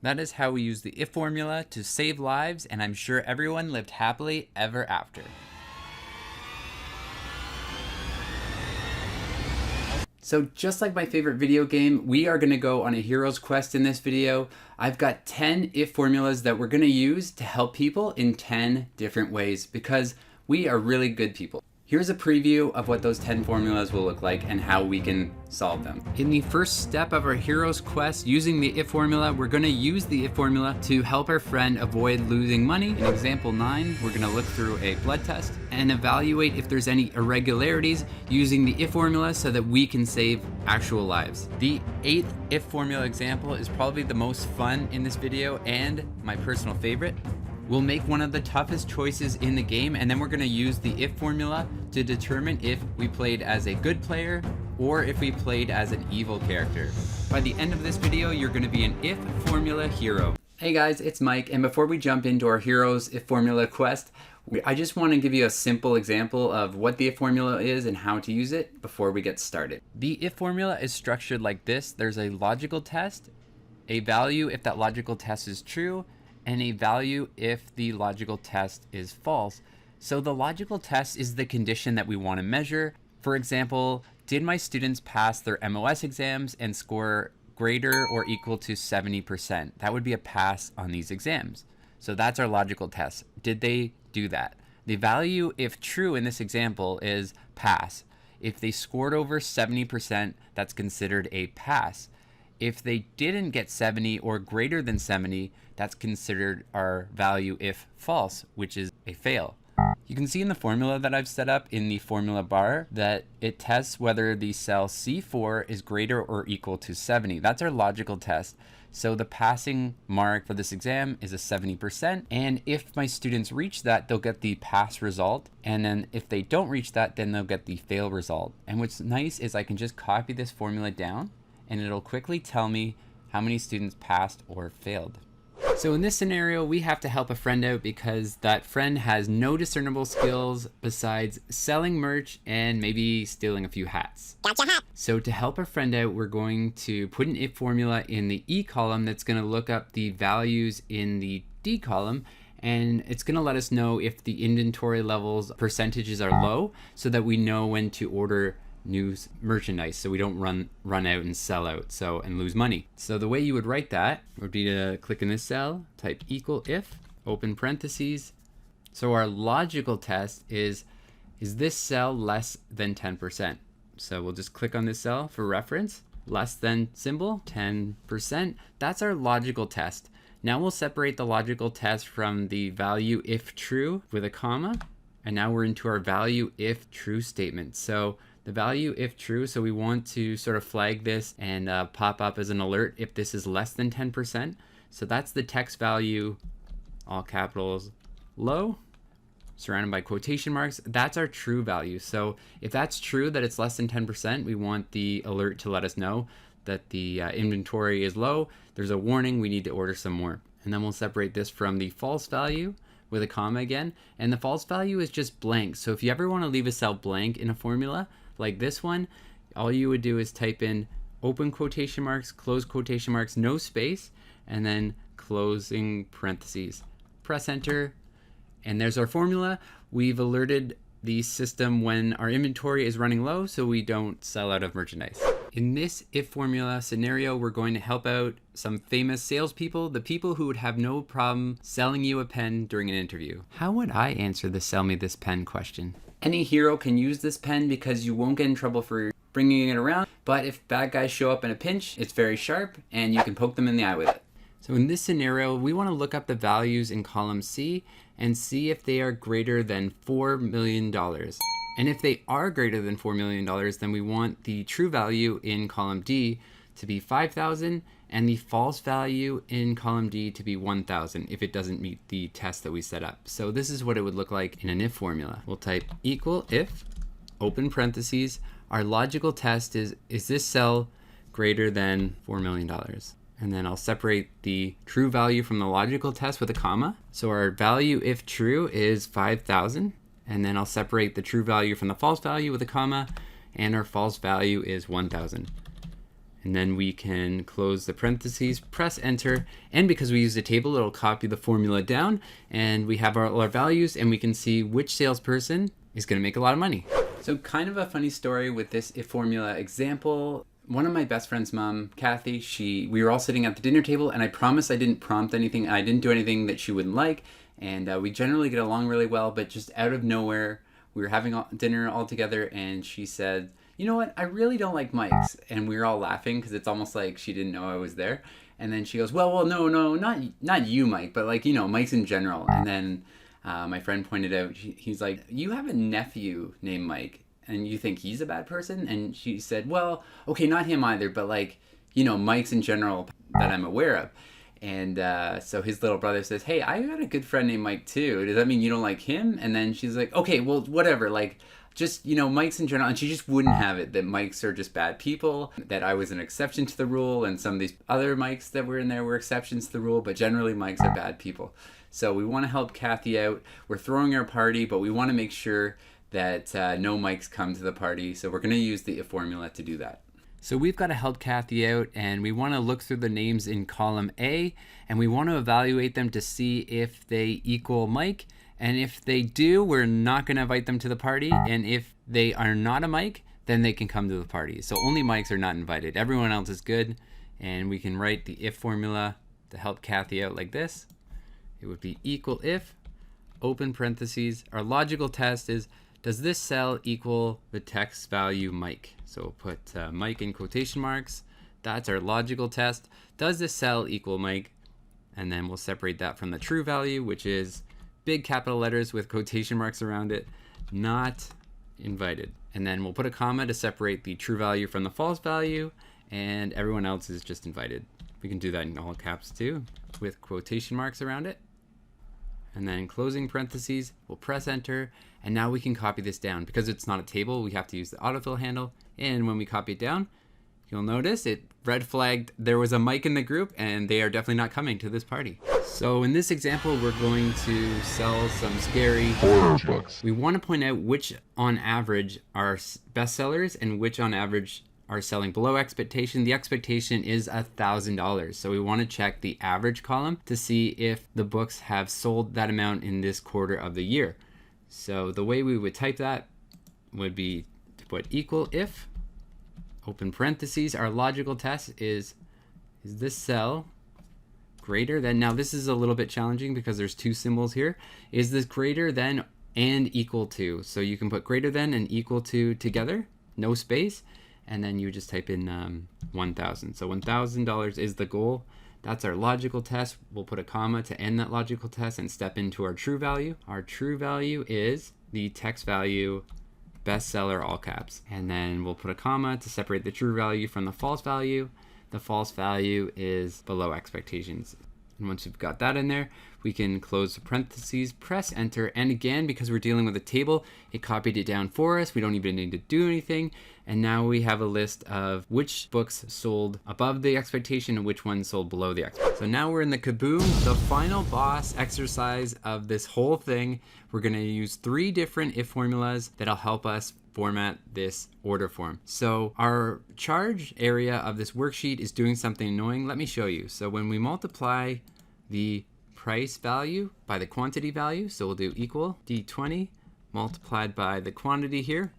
That is how we use the if formula to save lives, and I'm sure everyone lived happily ever after. So just like my favorite video game, we are going to go on a hero's quest in this video. I've got 10 if formulas that we're going to use to help people in 10 different ways because we are really good people. Here's a preview of what those 10 formulas will look like and how we can solve them. In the first step of our hero's quest, using the if formula, we're gonna use the if formula to help our friend avoid losing money. In example 9, we're gonna look through a blood test and evaluate if there's any irregularities using the if formula so that we can save actual lives. The 8th if formula example is probably the most fun in this video and my personal favorite. We'll make one of the toughest choices in the game, and then we're gonna use the if formula to determine if we played as a good player or if we played as an evil character. By the end of this video, you're gonna be an if formula hero. Hey guys, it's Mike, and before we jump into our heroes if formula quest, I just wanna give you a simple example of what the if formula is and how to use it before we get started. The if formula is structured like this. There's a logical test, a value if that logical test is true, and a value if the logical test is false. So the logical test is the condition that we want to measure. For example, did my students pass their MOS exams and score greater or equal to 70%? That would be a pass on these exams. So that's our logical test. Did they do that? The value, if true in this example, is pass. If they scored over 70%, that's considered a pass. If they didn't get 70 or greater than 70, that's considered our value if false, which is a fail. You can see in the formula that I've set up in the formula bar that it tests whether the cell C4 is greater or equal to 70. That's our logical test. So the passing mark for this exam is a 70%. And if my students reach that, they'll get the pass result. And then if they don't reach that, then they'll get the fail result. And what's nice is I can just copy this formula down and it'll quickly tell me how many students passed or failed. So in this scenario, we have to help a friend out because that friend has no discernible skills besides selling merch and maybe stealing a few hats. Gotcha hat. So to help our friend out, we're going to put an if formula in the E column that's going to look up the values in the D column, and it's going to let us know if the inventory levels percentages are low so that we know when to order new merchandise so we don't run out and sell out and lose money. So the way you would write that would be to click in this cell, type equal if, open parentheses. So our logical test is this cell less than 10%? So we'll just click on this cell for reference, less than symbol, 10%. That's our logical test. Now we'll separate the logical test from the value if true with a comma, and now we're into our value if true statement. So the value if true, so we want to sort of flag this and pop up as an alert if this is less than 10%. So that's the text value, all capitals, low, surrounded by quotation marks. That's our true value. So if that's true, that it's less than 10%, we want the alert to let us know that the inventory is low. There's a warning, we need to order some more. And then we'll separate this from the false value with a comma again. And the false value is just blank. So if you ever want to leave a cell blank in a formula, like this one, all you would do is type in open quotation marks, close quotation marks, no space, and then closing parentheses. Press enter, and there's our formula. We've alerted the system when our inventory is running low so we don't sell out of merchandise. In this if formula scenario, we're going to help out some famous salespeople, the people who would have no problem selling you a pen during an interview. How would I answer the sell me this pen question? Any hero can use this pen because you won't get in trouble for bringing it around, but if bad guys show up in a pinch, it's very sharp and you can poke them in the eye with it. So in this scenario, we want to look up the values in column C and see if they are greater than $4 million. And if they are greater than $4 million, then we want the true value in column D to be 5,000 and the false value in column D to be 1,000 if it doesn't meet the test that we set up. So this is what it would look like in an if formula. We'll type equal if, open parentheses. Our logical test is this cell greater than $4 million? And then I'll separate the true value from the logical test with a comma. So our value if true is 5,000. And then I'll separate the true value from the false value with a comma, and our false value is 1,000. And then we can close the parentheses, press enter, and because we use a table, it'll copy the formula down, and we have all our values, and we can see which salesperson is going to make a lot of money. So kind of a funny story with this if formula example. One of my best friend's mom, Kathy, we were all sitting at the dinner table, and I promised I didn't prompt anything. I didn't do anything that she wouldn't like, and we generally get along really well, but just out of nowhere, we were having dinner all together, and she said, you know what, I really don't like mics. And we were all laughing because it's almost like she didn't know I was there. And then she goes, well, no, not you, Mike, but like, mics in general. And then my friend pointed out, he's like, you have a nephew named Mike, and you think he's a bad person? And she said, well, okay, not him either, but like, mics in general that I'm aware of. And so his little brother says, hey, I got a good friend named Mike too. Does that mean you don't like him? And then she's like, okay, well, whatever, like, just, mics in general. And she just wouldn't have it that mics are just bad people, that I was an exception to the rule, and some of these other mics that were in there were exceptions to the rule, but generally mics are bad people. So we want to help Kathy out. We're throwing our party, but we want to make sure that no mics come to the party. So we're going to use the if formula to do that. So we've got to help Kathy out, and we want to look through the names in column A, and we want to evaluate them to see if they equal Mike. And if they do, we're not going to invite them to the party. And if they are not a Mike, then they can come to the party. So only Mikes are not invited. Everyone else is good. And we can write the if formula to help Kathy out like this. It would be equal if, open parentheses. Our logical test is, does this cell equal the text value Mike? So we'll put Mike in quotation marks. That's our logical test. Does this cell equal Mike? And then we'll separate that from the true value, which is big capital letters with quotation marks around it, not invited. And then we'll put a comma to separate the true value from the false value, and everyone else is just invited. We can do that in all caps too, with quotation marks around it. And then closing parentheses, we'll press enter, and now we can copy this down. Because it's not a table, we have to use the autofill handle, and when we copy it down, you'll notice it red flagged there was a mic in the group, and they are definitely not coming to this party. So in this example, we're going to sell some scary horror books. We want to point out which on average are bestsellers and which on average are selling below expectation. The expectation is $1,000. So we want to check the average column to see if the books have sold that amount in this quarter of the year. So the way we would type that would be to put equal if, open parentheses. Our logical test is this cell greater than, now this is a little bit challenging because there's two symbols here. Is this greater than and equal to? So you can put greater than and equal to together, no space, and then you just type in 1,000. So $1,000 is the goal. That's our logical test. We'll put a comma to end that logical test and step into our true value. Our true value is the text value bestseller, all caps. And then we'll put a comma to separate the true value from the false value. The false value is below expectations. And once we've got that in there, we can close the parentheses, press enter, and again, because we're dealing with a table, it copied it down for us. We don't even need to do anything. And now we have a list of which books sold above the expectation and which ones sold below the expectation. So now we're in the Kaboom, the final boss exercise of this whole thing. We're gonna use 3 different if formulas that'll help us format this order form. So our charge area of this worksheet is doing something annoying. Let me show you. So when we multiply the price value by the quantity value, so we'll do equal D20 multiplied by the quantity here,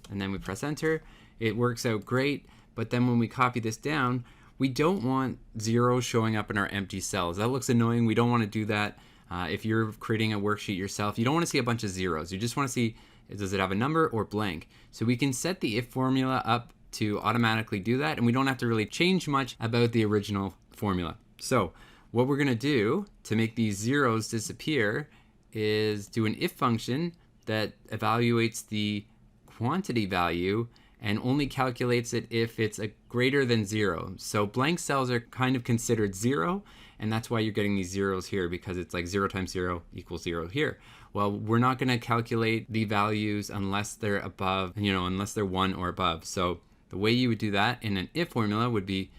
and then we press enter. It works out great, but then when we copy this down, we don't want zeros showing up in our empty cells. That looks annoying. We don't want to do that. If you're creating a worksheet yourself, you don't want to see a bunch of zeros. You just want to see, does it have a number or blank? So we can set the if formula up to automatically do that, and we don't have to really change much about the original formula. So what we're gonna do to make these zeros disappear is do an if function that evaluates the quantity value and only calculates it if it's a greater than 0. So blank cells are kind of considered 0, and that's why you're getting these zeros here, because it's like 0 times 0 equals 0 here. Well, we're not gonna calculate the values unless they're above, unless they're 1 or above. So the way you would do that in an if formula would be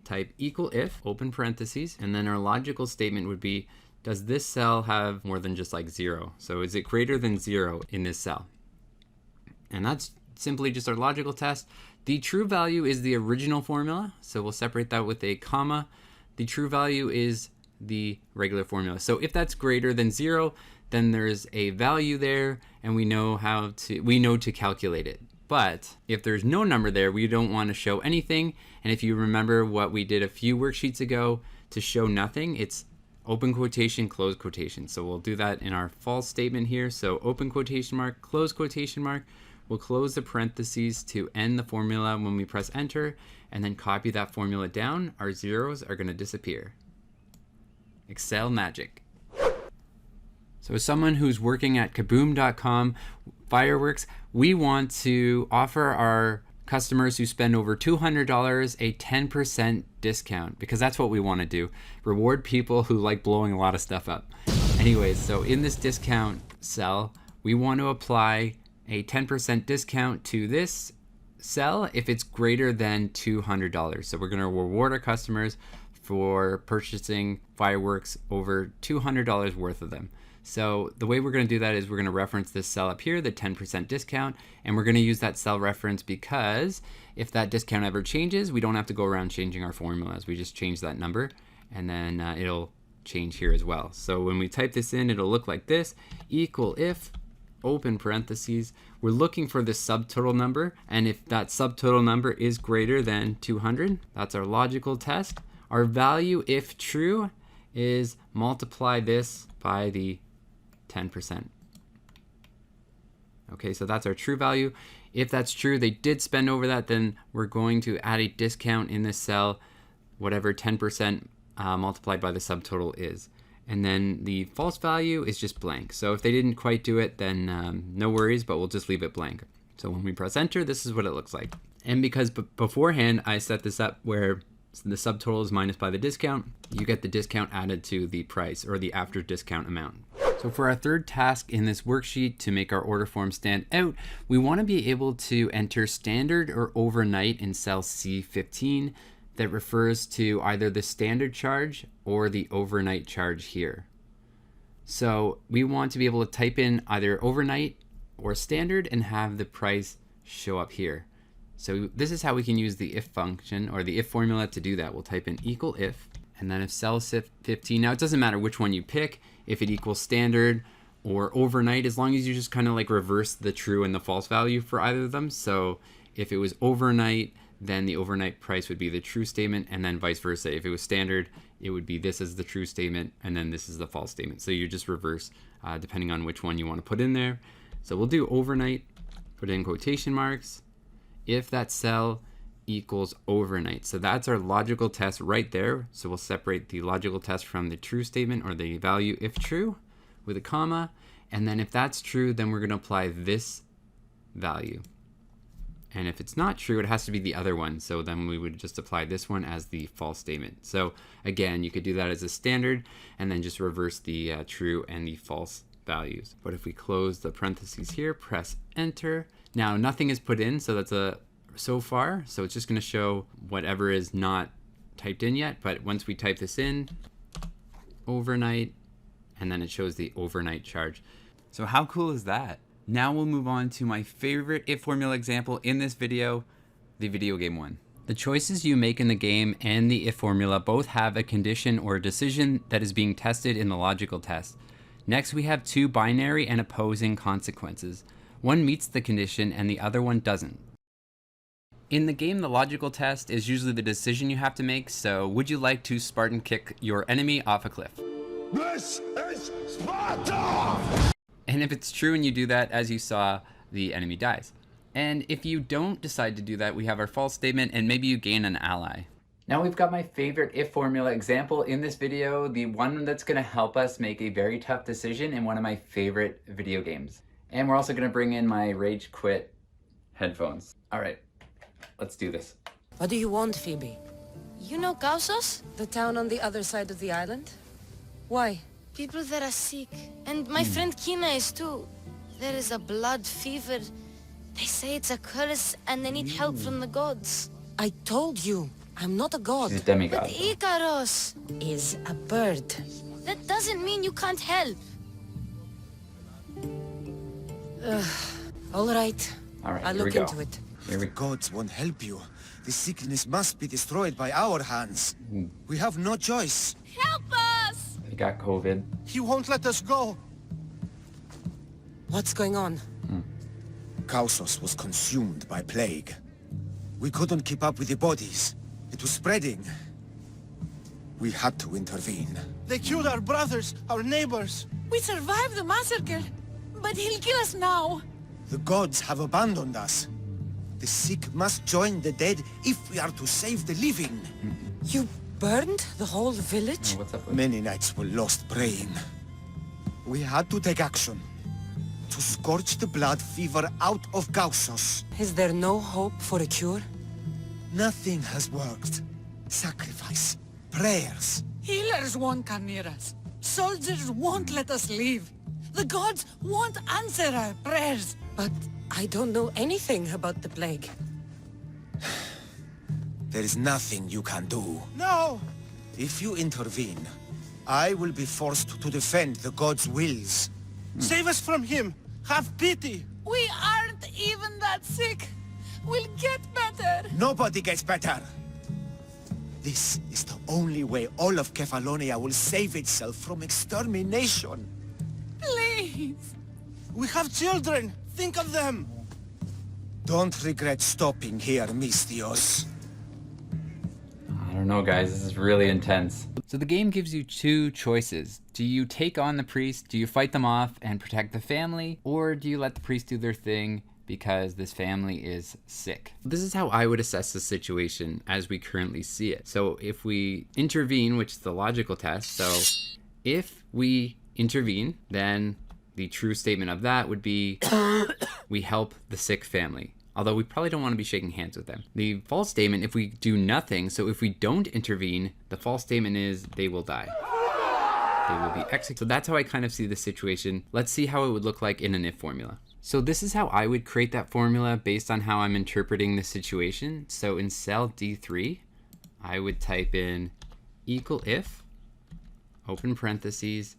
type equal if, open parentheses, and then our logical statement would be, does this cell have more than just like 0? So is it greater than 0 in this cell? And that's simply just our logical test The true value is the original formula, so we'll separate that with a comma. The true value is the regular formula. So if that's greater than 0, then there's a value there, and we know to calculate it. But if there's no number there, we don't want to show anything. And if you remember what we did a few worksheets ago, to show nothing, it's open quotation, close quotation. So we'll do that in our false statement here. So open quotation mark, close quotation mark. We'll close the parentheses to end the formula when we press enter, and then copy that formula down. Our zeros are going to disappear. Excel magic. So as someone who's working at Kaboom.com Fireworks, we want to offer our customers who spend over $200 a 10% discount, because that's what we want to do. Reward people who like blowing a lot of stuff up. Anyways, so in this discount cell, we want to apply a 10% discount to this cell if it's greater than $200. So we're going to reward our customers for purchasing fireworks over $200 worth of them. So the way we're going to do that is we're going to reference this cell up here, the 10% discount, and we're going to use that cell reference because if that discount ever changes, we don't have to go around changing our formulas. We just change that number, and then it'll change here as well. So when we type this in, it'll look like this, equal if, open parentheses, we're looking for the subtotal number, and if that subtotal number is greater than 200, that's our logical test. Our value, if true, is multiply this by the 10%. Okay, so that's our true value. If that's true, they did spend over that, then we're going to add a discount in this cell, whatever 10% multiplied by the subtotal is. And then the false value is just blank. So if they didn't quite do it, then no worries, but we'll just leave it blank. So when we press enter, this is what it looks like. And because beforehand I set this up where the subtotal is minus by the discount, you get the discount added to the price or the after discount amount. So for our third task in this worksheet, to make our order form stand out, we want to be able to enter standard or overnight in cell C15. That refers to either the standard charge or the overnight charge here. So we want to be able to type in either overnight or standard and have the price show up here. So this is how we can use the if function or the if formula to do that. We'll type in equal if, and then if cell 15, now it doesn't matter which one you pick, if it equals standard or overnight, as long as you just kind of like reverse the true and the false value for either of them. So if it was overnight, then the overnight price would be the true statement, and then vice versa. If it was standard, it would be this is the true statement, and then this is the false statement. So you just reverse depending on which one you want to put in there. So we'll do overnight, put in quotation marks, if that cell equals overnight. So that's our logical test right there. So we'll separate the logical test from the true statement or the value if true with a comma. And then if that's true, then we're going to apply this value. And if it's not true, it has to be the other one. So then we would just apply this one as the false statement. So again, you could do that as a standard and then just reverse the true and the false values. But if we close the parentheses here, press enter. Now nothing is put in, so that's a so far. So it's just going to show whatever is not typed in yet. But once we type this in, overnight, and then it shows the overnight charge. So how cool is that? Now we'll move on to my favorite if formula example in this video, the video game one. The choices you make in the game and the if formula both have a condition or a decision that is being tested in the logical test. Next, we have two binary and opposing consequences. One meets the condition and the other one doesn't. In the game, the logical test is usually the decision you have to make. So would you like to Spartan kick your enemy off a cliff? This is Sparta! And if it's true and you do that, as you saw, the enemy dies. And if you don't decide to do that, we have our false statement, and maybe you gain an ally. Now we've got my favorite if formula example in this video, the one that's going to help us make a very tough decision in one of my favorite video games. And we're also going to bring in my rage quit headphones. All right, let's do this. What do you want, Phoebe? You know Kausos? The town on the other side of the island? Why? People that are sick. And my friend Kina is too. There is a blood fever. They say it's a curse and they need help from the gods. I told you, I'm not a god. She's a demigod. But Ikaros Is a bird. that doesn't mean you can't help. All right. All right, I'll here we look go. into it. Here we The gods won't help you. The sickness must be destroyed by our hands. We have no choice. Help us! He got COVID. He won't let us go. What's going on? Kausos was consumed by plague. We couldn't keep up with the bodies. It was spreading. We had to intervene. They killed our brothers, our neighbors. We survived the massacre, but he'll kill us now. The gods have abandoned us. The sick must join the dead if we are to save the living. You burned the whole village? What's up with Many nights were lost praying. We had to take action. To scorch the blood fever out of Kausos. Is there no hope for a cure? Nothing has worked. Sacrifice. Prayers. Healers won't come near us. Soldiers won't let us leave. The gods won't answer our prayers. But I don't know anything about the plague. There is nothing you can do. No! If you intervene, I will be forced to defend the gods' wills. Save us from him. Have pity. We aren't even that sick. We'll get better. Nobody gets better. This is the only way all of Kefalonia will save itself from extermination. Please. We have children. Think of them. Don't regret stopping here, Mistios. I don't know, guys. This is really intense. So the game gives you two choices. Do you take on the priest? Do you fight them off and protect the family? Or do you let the priest do their thing because this family is sick? This is how I would assess the situation as we currently see it. So if we intervene, which is the logical test, so if we intervene, then the true statement of that would be we help the sick family. Although we probably don't want to be shaking hands with them. The false statement, if we do nothing, so if we don't intervene, the false statement is they will die. They will be executed. So that's how I kind of see the situation. Let's see how it would look like in an if formula. So this is how I would create that formula based on how I'm interpreting the situation. So in cell D3, I would type in equal if, open parentheses.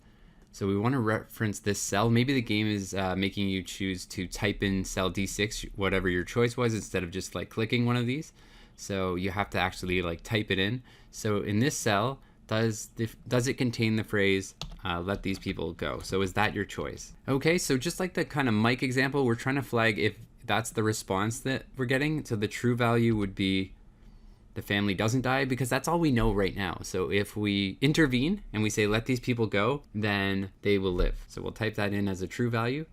So we want to reference this cell. Maybe the game is making you choose to type in cell D6, whatever your choice was, instead of just like clicking one of these. So you have to actually like type it in. So in this cell, does it contain the phrase, let these people go? So is that your choice? Okay, so just like the kind of mic example, we're trying to flag if that's the response that we're getting. So the true value would be the family doesn't die, because that's all we know right now. So if we intervene and we say let these people go, then they will live. So we'll type that in as a true value.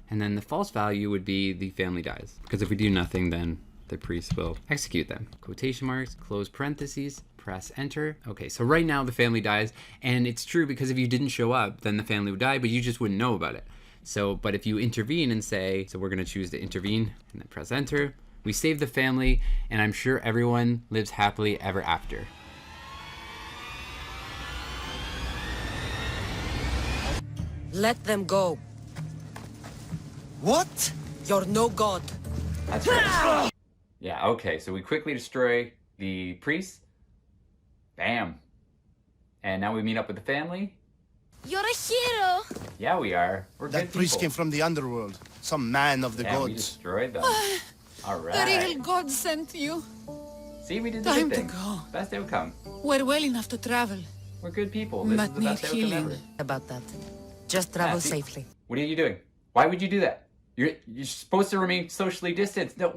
And then the false value would be the family dies, because if we do nothing, then the priest will execute them. Quotation marks, close parentheses, press enter. Okay, so right now the family dies, and it's true because if you didn't show up, then the family would die, but you just wouldn't know about it. So, but if you intervene and say, so we're gonna choose to intervene and then press enter, we save the family, and I'm sure everyone lives happily ever after. Let them go. What? You're no god. That's right. Yeah, okay, so we quickly destroy the priest. Bam. And now we meet up with the family. You're a hero. Yeah, we are. We're That good priest people. came from the underworld. Some man of the Yeah, we gods. destroyed them. All The right. real god sent you. See, we did the Time good to thing. go. Best outcome. We're well enough to travel. We're good people. This But is the need best outcome healing. ever. About that. Just travel see? safely. What are you doing? Why would you do that? You're supposed to remain socially distanced. No,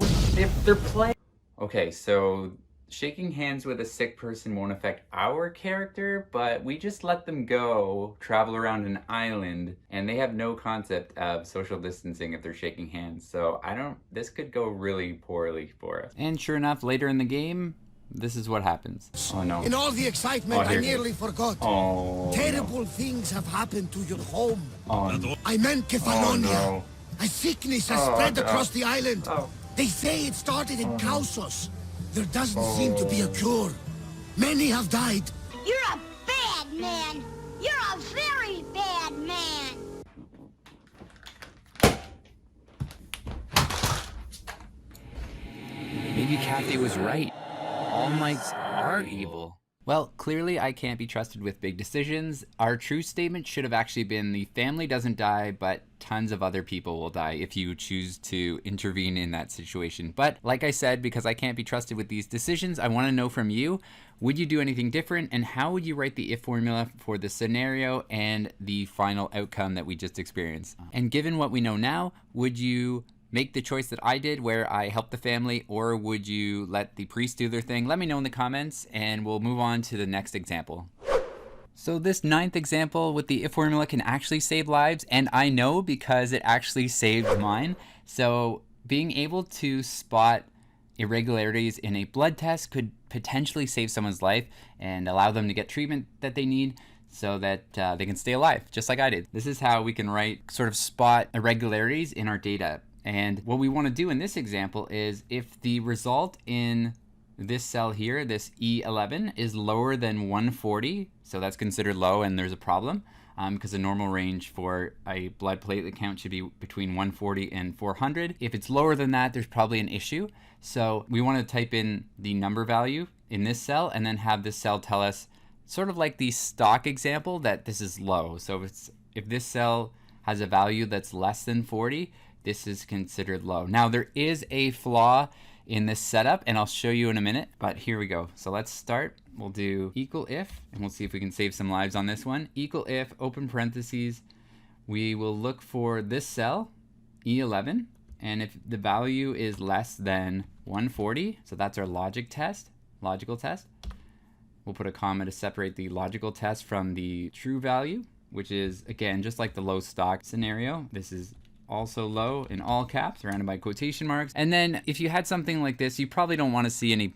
they're playing. Okay, so shaking hands with a sick person won't affect our character, but we just let them go, travel around an island, and they have no concept of social distancing if they're shaking hands. So this could go really poorly for us. And sure enough, later in the game, this is what happens. Oh no. In all the excitement, Oh, here I it is. nearly forgot. Oh, Terrible things have happened to your home. no. Oh, I meant Kefalonia. no. A sickness has Oh, spread no. across the island. Oh. They say it started in Kausos. There doesn't seem to be a cure. Many have died. You're a bad man. You're a very bad man. Maybe Kathy was right. All mites are evil. Well, clearly I can't be trusted with big decisions. Our true statement should have actually been the family doesn't die, but tons of other people will die if you choose to intervene in that situation. But like I said, because I can't be trusted with these decisions, I want to know from you, would you do anything different? And how would you write the if formula for the scenario and the final outcome that we just experienced? And given what we know now, would you make the choice that I did where I helped the family, or would you let the priest do their thing? Let me know in the comments and we'll move on to the next example. So this 9th example with the if formula can actually save lives, and I know because it actually saved mine. So being able to spot irregularities in a blood test could potentially save someone's life and allow them to get treatment that they need so that they can stay alive, just like I did. This is how we can write, sort of spot irregularities in our data. And what we want to do in this example is if the result in this cell here, this E11, is lower than 140, so that's considered low and there's a problem, because the normal range for a blood platelet count should be between 140 and 400. If it's lower than that, there's probably an issue. So we want to type in the number value in this cell and then have this cell tell us, sort of like the stock example, that this is low. So if this cell has a value that's less than 40, this is considered low. Now there is a flaw in this setup and I'll show you in a minute, but here we go. So let's start. We'll do equal if, and we'll see if we can save some lives on this one. Equal if, open parentheses, we will look for this cell, E11, and if the value is less than 140, so that's our logical test, we'll put a comma to separate the logical test from the true value, which is, again, just like the low stock scenario. This is also low in all caps, surrounded by quotation marks. And then if you had something like this, you probably don't want to see any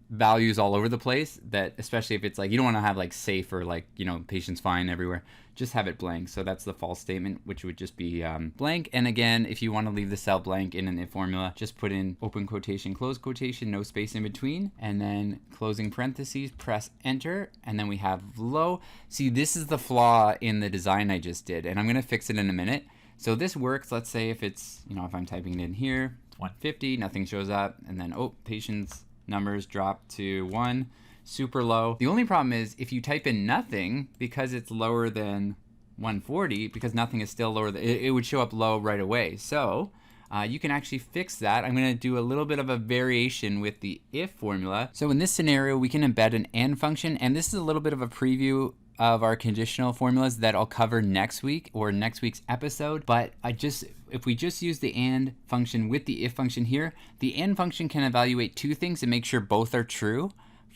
values all over the place, that especially if it's like, you don't want to have like safe or like, you know, patient's fine everywhere. Just have it blank. So that's the false statement, which would just be blank. And again, if you want to leave the cell blank in an if formula, just put in open quotation, close quotation, no space in between, and then closing parentheses, press enter, and then we have low. See, this is the flaw in the design I just did, and I'm going to fix it in a minute. So this works, let's say if it's, you know, if I'm typing it in here, it's 150, nothing shows up, and then, oh, patient's numbers drop to 1, super low. The only problem is if you type in nothing, because it's lower than 140, because nothing is still lower, it would show up low right away. So you can actually fix that. I'm gonna do a little bit of a variation with the if formula. So in this scenario, we can embed an and function, and this is a little bit of a preview of our conditional formulas that I'll cover next week or next week's episode. But if we just use the and function with the if function here, the and function can evaluate two things and make sure both are true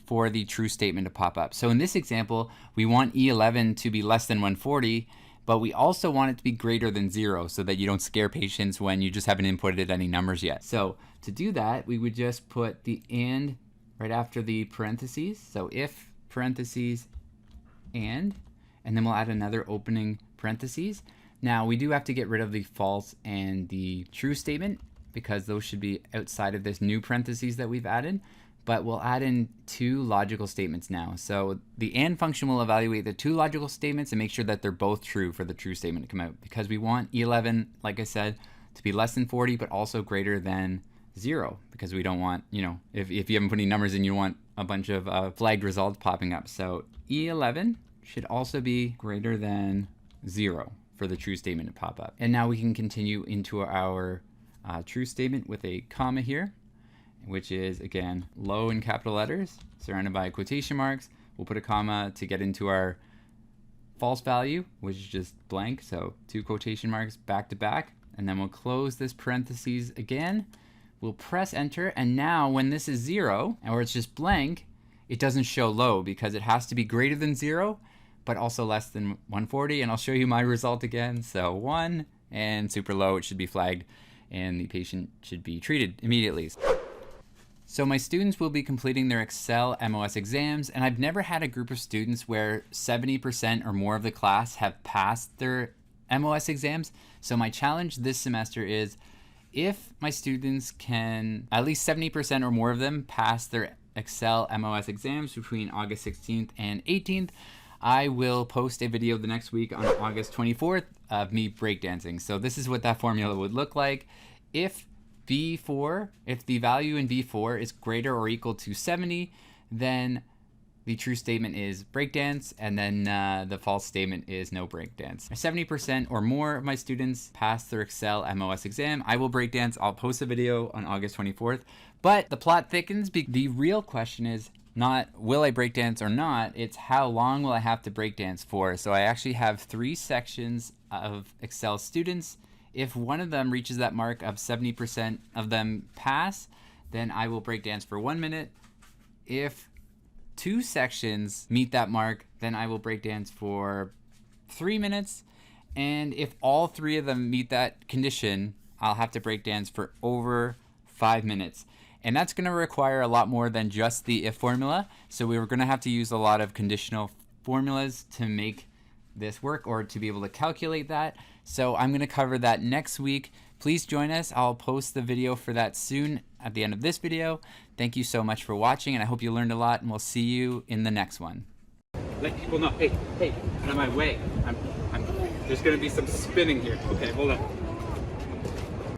for the true statement to pop up. So in this example, we want E11 to be less than 140, but we also want it to be greater than 0 so that you don't scare patients when you just haven't inputted any numbers yet. So to do that, we would just put the and right after the parentheses. So if parentheses and then we'll add another opening parentheses. Now we do have to get rid of the false and the true statement because those should be outside of this new parentheses that we've added, but we'll add in two logical statements now. So the and function will evaluate the two logical statements and make sure that they're both true for the true statement to come out, because we want E11, like I said, to be less than 40 but also greater than 0, because we don't want, you know, if you haven't put any numbers in, you want a bunch of flagged results popping up. So E11 should also be greater than 0 for the true statement to pop up. And now we can continue into our true statement with a comma here, which is, again, low in capital letters, surrounded by quotation marks. We'll put a comma to get into our false value, which is just blank, so 2 quotation marks back to back. And then we'll close this parentheses again. We'll press enter, and now when this is 0, or it's just blank, it doesn't show low because it has to be greater than 0, but also less than 140. And I'll show you my result again. So 1 and super low, it should be flagged, and the patient should be treated immediately. So my students will be completing their Excel MOS exams, and I've never had a group of students where 70% or more of the class have passed their MOS exams. So my challenge this semester is, if my students can, at least 70% or more of them, pass their Excel MOS exams between August 16th and 18th, I will post a video the next week on August 24th of me breakdancing. So this is what that formula would look like. If the value in V4 is greater or equal to 70, then the true statement is breakdance, and then the false statement is no breakdance. 70% or more of my students pass their Excel MOS exam. I will breakdance. I'll post a video on August 24th. But the plot thickens. The real question is not will I breakdance or not, it's how long will I have to breakdance for. So I actually have 3 sections of Excel students. If one of them reaches that mark of 70% of them pass, then I will breakdance for 1 minute. If 2 sections meet that mark, then I will breakdance for 3 minutes. And if all 3 of them meet that condition, I'll have to breakdance for over 5 minutes. And that's going to require a lot more than just the if formula. So we were going to have to use a lot of conditional formulas to make this work, or to be able to calculate that. So I'm going to cover that next week. Please join us. I'll post the video for that soon at the end of this video. Thank you so much for watching, and I hope you learned a lot, and we'll see you in the next one. Let people know, hey, out of my way. There's going to be some spinning here. Okay, hold on.